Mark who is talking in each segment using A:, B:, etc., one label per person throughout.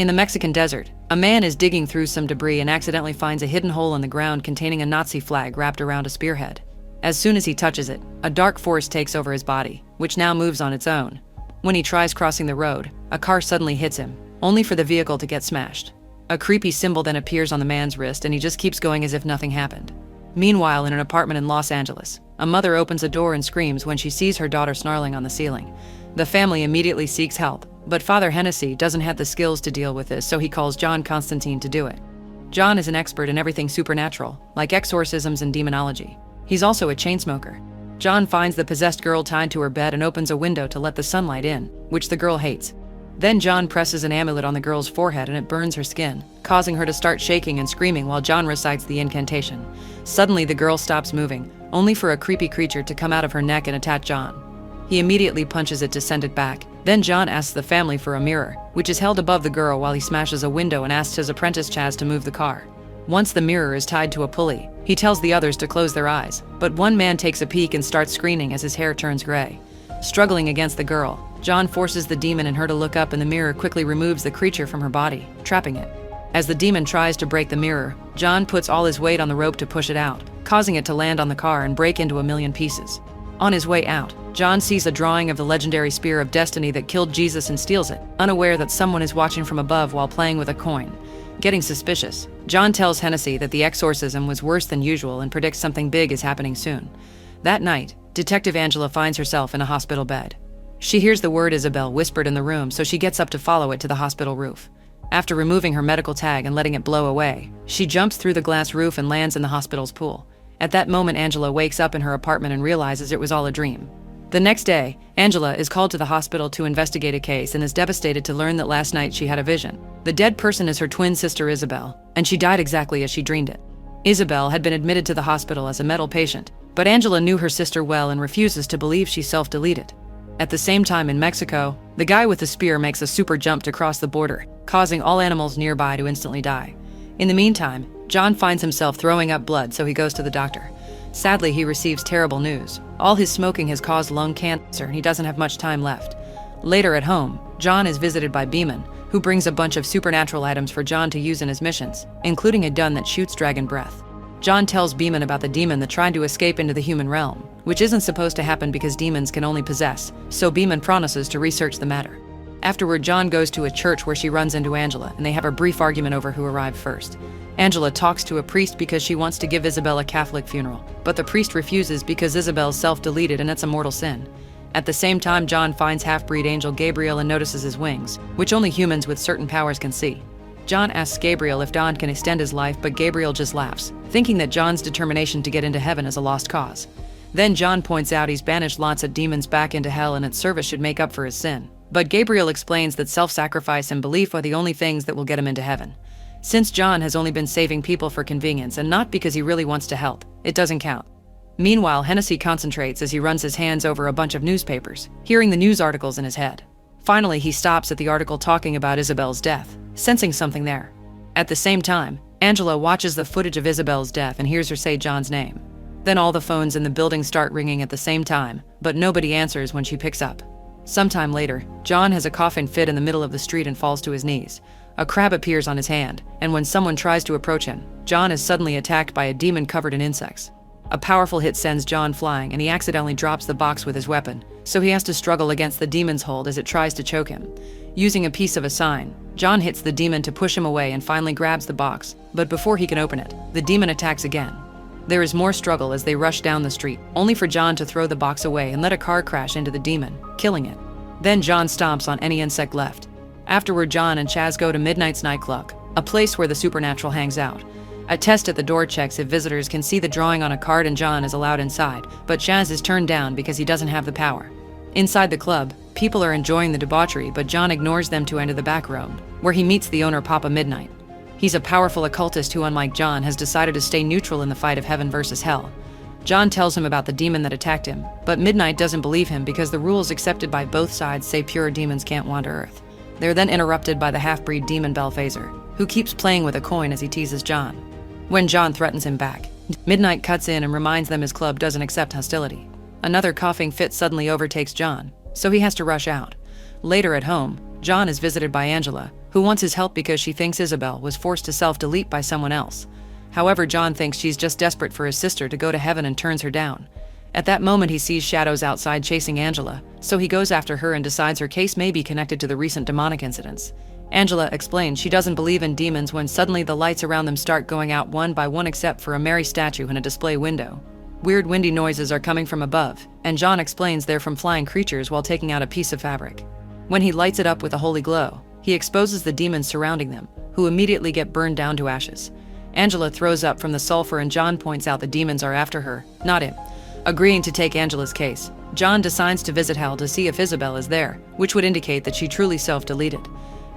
A: In the Mexican desert, a man is digging through some debris and accidentally finds a hidden hole in the ground containing a Nazi flag wrapped around a spearhead. As soon as he touches it, a dark force takes over his body, which now moves on its own. When he tries crossing the road, a car suddenly hits him, only for the vehicle to get smashed. A creepy symbol then appears on the man's wrist and he just keeps going as if nothing happened. Meanwhile, in an apartment in Los Angeles, a mother opens a door and screams when she sees her daughter snarling on the ceiling. The family immediately seeks help, but Father Hennessy doesn't have the skills to deal with this, so he calls John Constantine to do it. John is an expert in everything supernatural, like exorcisms and demonology. He's also a chain smoker. John finds the possessed girl tied to her bed and opens a window to let the sunlight in, which the girl hates. Then John presses an amulet on the girl's forehead and it burns her skin, causing her to start shaking and screaming while John recites the incantation. Suddenly the girl stops moving, only for a creepy creature to come out of her neck and attack John. He immediately punches it to send it back. Then John asks the family for a mirror, which is held above the girl while he smashes a window and asks his apprentice Chaz to move the car. Once the mirror is tied to a pulley, he tells the others to close their eyes, but one man takes a peek and starts screaming as his hair turns gray. Struggling against the girl, John forces the demon in her to look up and the mirror quickly removes the creature from her body, trapping it. As the demon tries to break the mirror, John puts all his weight on the rope to push it out, causing it to land on the car and break into a million pieces. On his way out, John sees a drawing of the legendary Spear of Destiny that killed Jesus and steals it, unaware that someone is watching from above while playing with a coin. Getting suspicious, John tells Hennessy that the exorcism was worse than usual and predicts something big is happening soon. That night, Detective Angela finds herself in a hospital bed. She hears the word Isabel whispered in the room, so she gets up to follow it to the hospital roof. After removing her medical tag and letting it blow away, she jumps through the glass roof and lands in the hospital's pool. At that moment, Angela wakes up in her apartment and realizes it was all a dream. The next day, Angela is called to the hospital to investigate a case and is devastated to learn that last night she had a vision. The dead person is her twin sister Isabel, and she died exactly as she dreamed it. Isabel had been admitted to the hospital as a mental patient, but Angela knew her sister well and refuses to believe she self-deleted. At the same time in Mexico, the guy with the spear makes a super jump to cross the border, causing all animals nearby to instantly die. In the meantime, John finds himself throwing up blood, so he goes to the doctor. Sadly, he receives terrible news. All his smoking has caused lung cancer and he doesn't have much time left. Later at home, John is visited by Beeman, who brings a bunch of supernatural items for John to use in his missions, including a gun that shoots dragon breath. John tells Beeman about the demon that tried to escape into the human realm, which isn't supposed to happen because demons can only possess, so Beeman promises to research the matter. Afterward, John goes to a church where she runs into Angela, and they have a brief argument over who arrived first. Angela talks to a priest because she wants to give Isabel a Catholic funeral, but the priest refuses because Isabel's self-deleted and it's a mortal sin. At the same time, John finds half-breed angel Gabriel and notices his wings, which only humans with certain powers can see. John asks Gabriel if Don can extend his life, but Gabriel just laughs, thinking that John's determination to get into heaven is a lost cause. Then John points out he's banished lots of demons back into hell and its service should make up for his sin. But Gabriel explains that self-sacrifice and belief are the only things that will get him into heaven. Since John has only been saving people for convenience and not because he really wants to help, it doesn't count. Meanwhile, Hennessy concentrates as he runs his hands over a bunch of newspapers, hearing the news articles in his head. Finally, he stops at the article talking about Isabel's death, sensing something there. At the same time, Angela watches the footage of Isabel's death and hears her say John's name. Then all the phones in the building start ringing at the same time, but nobody answers when she picks up. Sometime later, John has a coughing fit in the middle of the street and falls to his knees. A crab appears on his hand, and when someone tries to approach him, John is suddenly attacked by a demon covered in insects. A powerful hit sends John flying, and he accidentally drops the box with his weapon, so he has to struggle against the demon's hold as it tries to choke him. Using a piece of a sign, John hits the demon to push him away and finally grabs the box, but before he can open it, the demon attacks again. There is more struggle as they rush down the street, only for John to throw the box away and let a car crash into the demon, killing it. Then John stomps on any insect left. Afterward, John and Chaz go to Midnight's nightclub, a place where the supernatural hangs out. A test at the door checks if visitors can see the drawing on a card and John is allowed inside, but Chaz is turned down because he doesn't have the power. Inside the club, people are enjoying the debauchery, but John ignores them to enter the back room, where he meets the owner, Papa Midnight. He's a powerful occultist who, unlike John, has decided to stay neutral in the fight of heaven versus hell. John tells him about the demon that attacked him, but Midnight doesn't believe him because the rules accepted by both sides say pure demons can't wander Earth. They're then interrupted by the half-breed demon Belphaser, who keeps playing with a coin as he teases John. When John threatens him back, Midnight cuts in and reminds them his club doesn't accept hostility. Another coughing fit suddenly overtakes John, so he has to rush out. Later at home, John is visited by Angela, who wants his help because she thinks Isabel was forced to self-delete by someone else. However, John thinks she's just desperate for his sister to go to heaven and turns her down. At that moment, he sees shadows outside chasing Angela, so he goes after her and decides her case may be connected to the recent demonic incidents. Angela explains she doesn't believe in demons when suddenly the lights around them start going out one by one except for a Mary statue in a display window. Weird windy noises are coming from above, and John explains they're from flying creatures while taking out a piece of fabric. When he lights it up with a holy glow, he exposes the demons surrounding them, who immediately get burned down to ashes. Angela throws up from the sulfur and John points out the demons are after her, not him. Agreeing to take Angela's case, John decides to visit hell to see if Isabel is there, which would indicate that she truly self-deleted.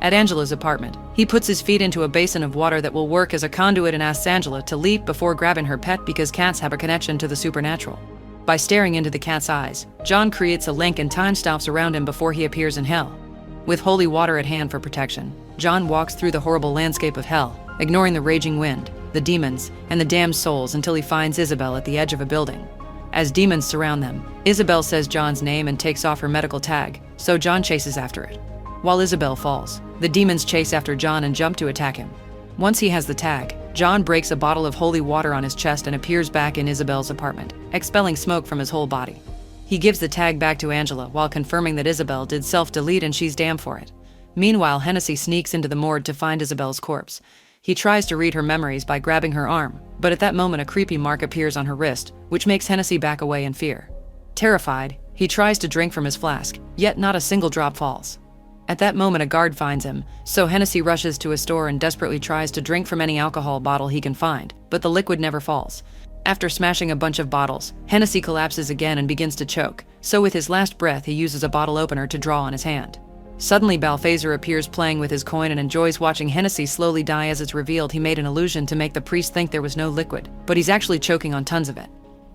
A: At Angela's apartment, he puts his feet into a basin of water that will work as a conduit and asks Angela to leap before grabbing her pet because cats have a connection to the supernatural. By staring into the cat's eyes, John creates a link and time stops around him before he appears in hell. With holy water at hand for protection, John walks through the horrible landscape of hell, ignoring the raging wind, the demons, and the damned souls until he finds Isabel at the edge of a building. As demons surround them, Isabel says John's name and takes off her medical tag, so John chases after it. While Isabel falls, the demons chase after John and jump to attack him. Once he has the tag, John breaks a bottle of holy water on his chest and appears back in Isabel's apartment, expelling smoke from his whole body. He gives the tag back to Angela while confirming that Isabel did self-delete and she's damned for it. Meanwhile, Hennessy sneaks into the morgue to find Isabel's corpse. He tries to read her memories by grabbing her arm, but at that moment a creepy mark appears on her wrist, which makes Hennessy back away in fear. Terrified, he tries to drink from his flask, yet not a single drop falls. At that moment a guard finds him, so Hennessy rushes to a store and desperately tries to drink from any alcohol bottle he can find, but the liquid never falls. After smashing a bunch of bottles, Hennessy collapses again and begins to choke, so with his last breath he uses a bottle opener to draw on his hand. Suddenly Balthazar appears playing with his coin and enjoys watching Hennessy slowly die as it's revealed he made an illusion to make the priest think there was no liquid, but he's actually choking on tons of it.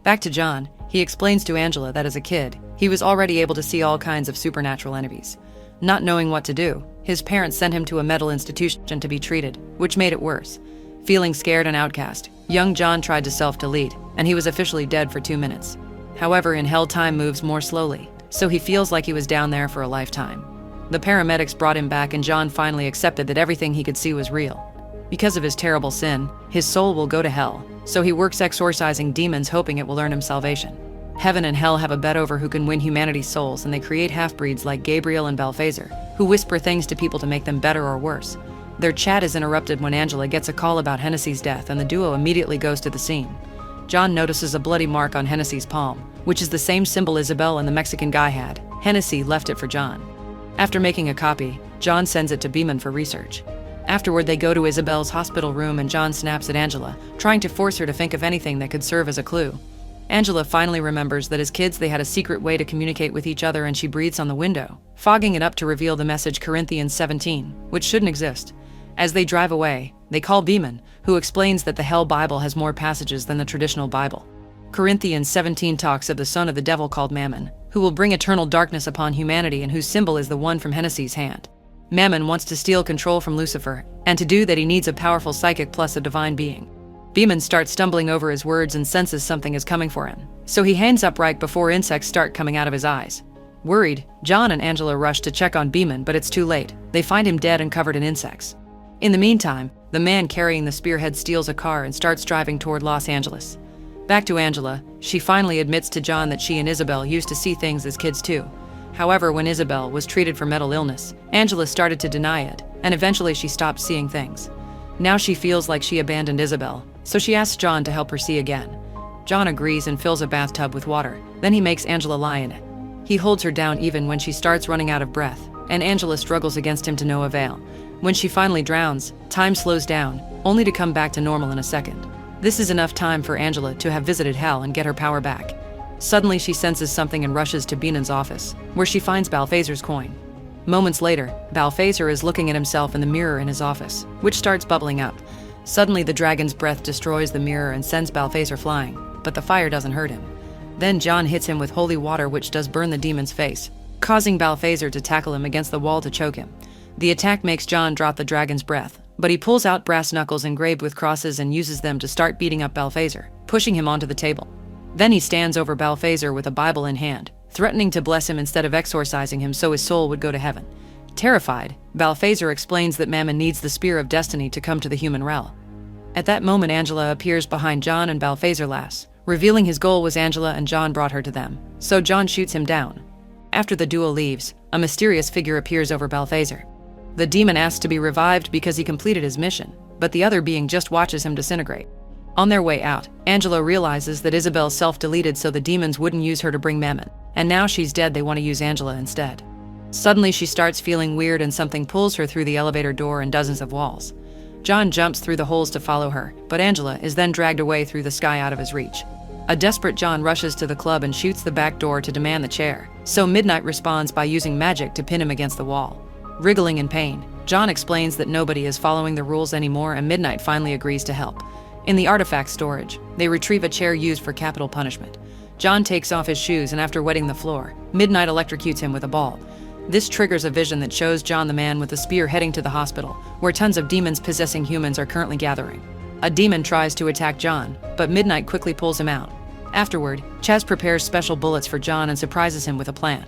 A: Back to John, he explains to Angela that as a kid, he was already able to see all kinds of supernatural entities. Not knowing what to do, his parents sent him to a mental institution to be treated, which made it worse. Feeling scared and outcast, young John tried to self-delete, and he was officially dead for 2 minutes. However, in hell time moves more slowly, so he feels like he was down there for a lifetime. The paramedics brought him back and John finally accepted that everything he could see was real. Because of his terrible sin, his soul will go to hell, so he works exorcising demons hoping it will earn him salvation. Heaven and hell have a bet over who can win humanity's souls, and they create half-breeds like Gabriel and Balthazar, who whisper things to people to make them better or worse. Their chat is interrupted when Angela gets a call about Hennessy's death and the duo immediately goes to the scene. John notices a bloody mark on Hennessy's palm, which is the same symbol Isabel and the Mexican guy had. Hennessy left it for John. After making a copy, John sends it to Beeman for research. Afterward, they go to Isabel's hospital room and John snaps at Angela, trying to force her to think of anything that could serve as a clue. Angela finally remembers that as kids they had a secret way to communicate with each other and she breathes on the window, fogging it up to reveal the message Corinthians 17, which shouldn't exist. As they drive away, they call Beeman, who explains that the Hell Bible has more passages than the traditional Bible. Corinthians 17 talks of the son of the devil called Mammon, who will bring eternal darkness upon humanity and whose symbol is the one from Hennessy's hand. Mammon wants to steal control from Lucifer, and to do that he needs a powerful psychic plus a divine being. Beeman starts stumbling over his words and senses something is coming for him, so he hangs up right before insects start coming out of his eyes. Worried, John and Angela rush to check on Beeman, but it's too late. They find him dead and covered in insects. In the meantime, the man carrying the spearhead steals a car and starts driving toward Los Angeles. Back to Angela, she finally admits to John that she and Isabel used to see things as kids too. However, when Isabel was treated for mental illness, Angela started to deny it, and eventually she stopped seeing things. Now she feels like she abandoned Isabel, so she asks John to help her see again. John agrees and fills a bathtub with water, then he makes Angela lie in it. He holds her down even when she starts running out of breath, and Angela struggles against him to no avail. When she finally drowns, time slows down, only to come back to normal in a second. This is enough time for Angela to have visited hell and get her power back. Suddenly she senses something and rushes to Beenan's office, where she finds Balthazar's coin. Moments later, Balthazar is looking at himself in the mirror in his office, which starts bubbling up. Suddenly the dragon's breath destroys the mirror and sends Balthazar flying, but the fire doesn't hurt him. Then John hits him with holy water, which does burn the demon's face, causing Balthazar to tackle him against the wall to choke him. The attack makes John drop the dragon's breath, but he pulls out brass knuckles engraved with crosses and uses them to start beating up Balthazar, pushing him onto the table. Then he stands over Balthazar with a Bible in hand, threatening to bless him instead of exorcising him so his soul would go to heaven. Terrified, Balthazar explains that Mammon needs the spear of destiny to come to the human realm. At that moment, Angela appears behind John and Balthazar laughs, revealing his goal was Angela and John brought her to them, so John shoots him down. After the duel leaves, a mysterious figure appears over Balthazar. The demon asks to be revived because he completed his mission, but the other being just watches him disintegrate. On their way out, Angela realizes that Isabel self-deleted so the demons wouldn't use her to bring Mammon, and now she's dead they want to use Angela instead. Suddenly she starts feeling weird and something pulls her through the elevator door and dozens of walls. John jumps through the holes to follow her, but Angela is then dragged away through the sky out of his reach. A desperate John rushes to the club and shoots the back door to demand the chair, so Midnight responds by using magic to pin him against the wall. Wriggling in pain, John explains that nobody is following the rules anymore and Midnight finally agrees to help. In the artifact storage, they retrieve a chair used for capital punishment. John takes off his shoes and after wetting the floor, Midnight electrocutes him with a ball. This triggers a vision that shows John the man with the spear heading to the hospital, where tons of demons possessing humans are currently gathering. A demon tries to attack John, but Midnight quickly pulls him out. Afterward, Chaz prepares special bullets for John and surprises him with a plan.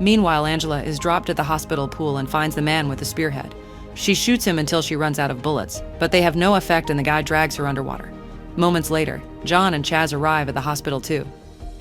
A: Meanwhile, Angela is dropped at the hospital pool and finds the man with the spearhead. She shoots him until she runs out of bullets, but they have no effect and the guy drags her underwater. Moments later, John and Chaz arrive at the hospital too.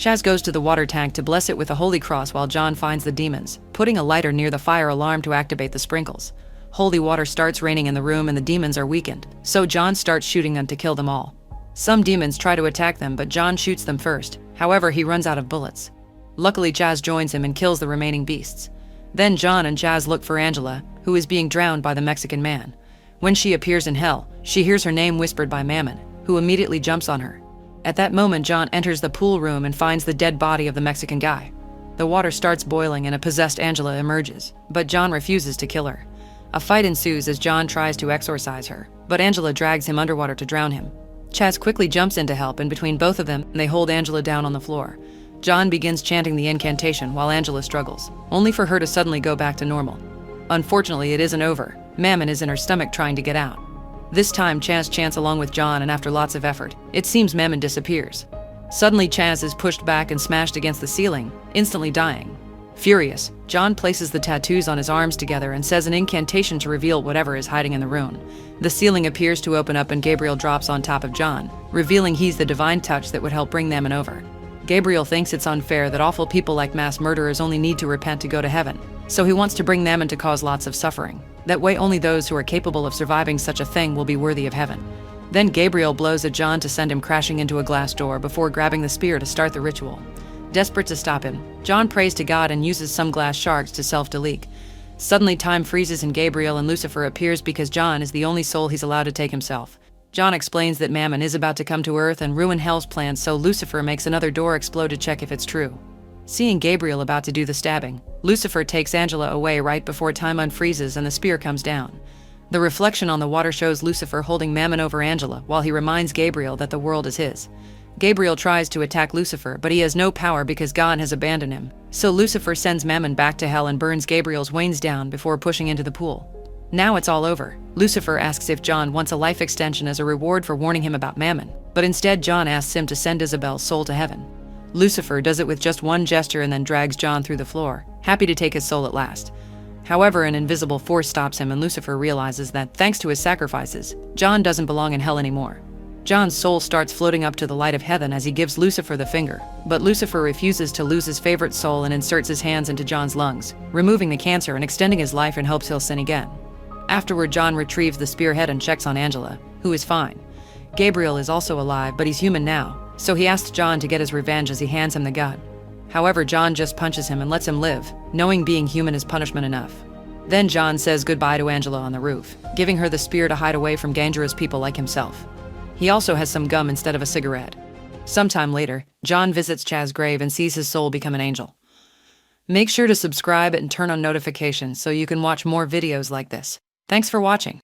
A: Chaz goes to the water tank to bless it with a holy cross while John finds the demons, putting a lighter near the fire alarm to activate the sprinkles. Holy water starts raining in the room and the demons are weakened, so John starts shooting them to kill them all. Some demons try to attack them, but John shoots them first. However, he runs out of bullets. Luckily, Chaz joins him and kills the remaining beasts. Then John and Chaz look for Angela, who is being drowned by the Mexican man. When she appears in hell, she hears her name whispered by Mammon, who immediately jumps on her. At that moment, John enters the pool room and finds the dead body of the Mexican guy. The water starts boiling and a possessed Angela emerges, but John refuses to kill her. A fight ensues as John tries to exorcise her, but Angela drags him underwater to drown him. Chaz quickly jumps in to help, and between both of them, they hold Angela down on the floor. John begins chanting the incantation while Angela struggles, only for her to suddenly go back to normal. Unfortunately, it isn't over. Mammon is in her stomach trying to get out. This time, Chaz chants along with John, and after lots of effort, it seems Mammon disappears. Suddenly, Chaz is pushed back and smashed against the ceiling, instantly dying. Furious, John places the tattoos on his arms together and says an incantation to reveal whatever is hiding in the room. The ceiling appears to open up and Gabriel drops on top of John, revealing he's the divine touch that would help bring Mammon over. Gabriel thinks it's unfair that awful people like mass murderers only need to repent to go to heaven, so he wants to bring Mammon to cause lots of suffering. That way only those who are capable of surviving such a thing will be worthy of heaven. Then Gabriel blows at John to send him crashing into a glass door before grabbing the spear to start the ritual. Desperate to stop him, John prays to God and uses some glass shards to self-delete. Suddenly time freezes and Gabriel and Lucifer appears because John is the only soul he's allowed to take himself. John explains that Mammon is about to come to Earth and ruin Hell's plans, so Lucifer makes another door explode to check if it's true. Seeing Gabriel about to do the stabbing, Lucifer takes Angela away right before time unfreezes and the spear comes down. The reflection on the water shows Lucifer holding Mammon over Angela while he reminds Gabriel that the world is his. Gabriel tries to attack Lucifer, but he has no power because God has abandoned him. So Lucifer sends Mammon back to hell and burns Gabriel's wings down before pushing into the pool. Now it's all over. Lucifer asks if John wants a life extension as a reward for warning him about Mammon, but instead John asks him to send Isabel's soul to heaven. Lucifer does it with just one gesture and then drags John through the floor, happy to take his soul at last. However, an invisible force stops him and Lucifer realizes that, thanks to his sacrifices, John doesn't belong in hell anymore. John's soul starts floating up to the light of heaven as he gives Lucifer the finger, but Lucifer refuses to lose his favorite soul and inserts his hands into John's lungs, removing the cancer and extending his life in hopes he'll sin again. Afterward, John retrieves the spearhead and checks on Angela, who is fine. Gabriel is also alive, but he's human now, so he asks John to get his revenge as he hands him the gun. However, John just punches him and lets him live, knowing being human is punishment enough. Then John says goodbye to Angela on the roof, giving her the spear to hide away from dangerous people like himself. He also has some gum instead of a cigarette. Sometime later, John visits Chaz's grave and sees his soul become an angel. Make sure to subscribe and turn on notifications so you can watch more videos like this. Thanks for watching.